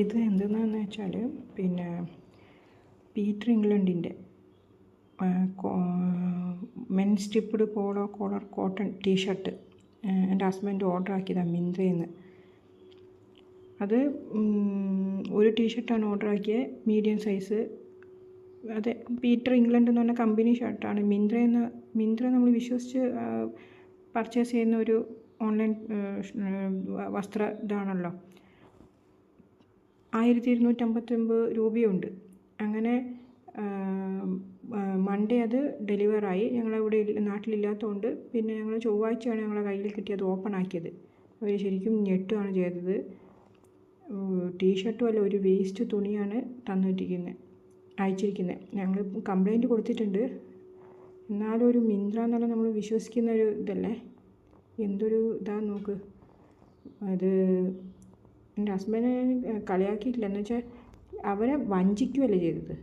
ഇത് എന്തെന്ന് വെച്ചാൽ പിന്നെ പീറ്റർ ഇംഗ്ലണ്ടിൻ്റെ men striped polo collar cotton t-shirt എൻ്റെ ഹസ്ബൻഡ് ഓർഡർ ആക്കിയതാണ് മിന്ത്രയിൽ നിന്ന്. അത് ഒരു ടീഷർട്ടാണ് ഓർഡർ ആക്കിയത്, മീഡിയം സൈസ്. അതെ, പീറ്റർ ഇംഗ്ലണ്ട് എന്ന് പറഞ്ഞ കമ്പനി ഷർട്ടാണ്. മിന്ത്ര നമ്മൾ വിശ്വസിച്ച് പർച്ചേസ് ചെയ്യുന്ന ഒരു ഓൺലൈൻ വസ്ത്ര ഇതാണല്ലോ. 1259 രൂപയുണ്ട്. അങ്ങനെ മൺഡേ അത് ഡെലിവറായി. ഞങ്ങളിവിടെ നാട്ടിലില്ലാത്തതുകൊണ്ട് പിന്നെ ഞങ്ങൾ ചൊവ്വാഴ്ചയാണ് ഞങ്ങളെ കയ്യിൽ കിട്ടിയത് ഓപ്പൺ ആക്കിയത്. അവർ ശരിക്കും ഞെട്ടുകയാണ് ചെയ്തത്. ടീഷർട്ടും അല്ല, ഒരു വേസ്റ്റ് തുണിയാണ് അയച്ചിരിക്കുന്നത്. ഞങ്ങൾ കംപ്ലൈൻറ്റ് കൊടുത്തിട്ടുണ്ട്. എന്നാലും ഒരു മിന്ത്ര എന്നുള്ള നമ്മൾ വിശ്വസിക്കുന്ന ഒരു ഇതല്ലേ, എന്തൊരു ഇതാന്ന് നോക്ക്. അത് എൻ്റെ ഹസ്ബൻഡിനെ കളിയാക്കിയിട്ടില്ല, എന്ന് വെച്ചാൽ അവരെ വഞ്ചിക്കുകയല്ലേ ചെയ്തത്.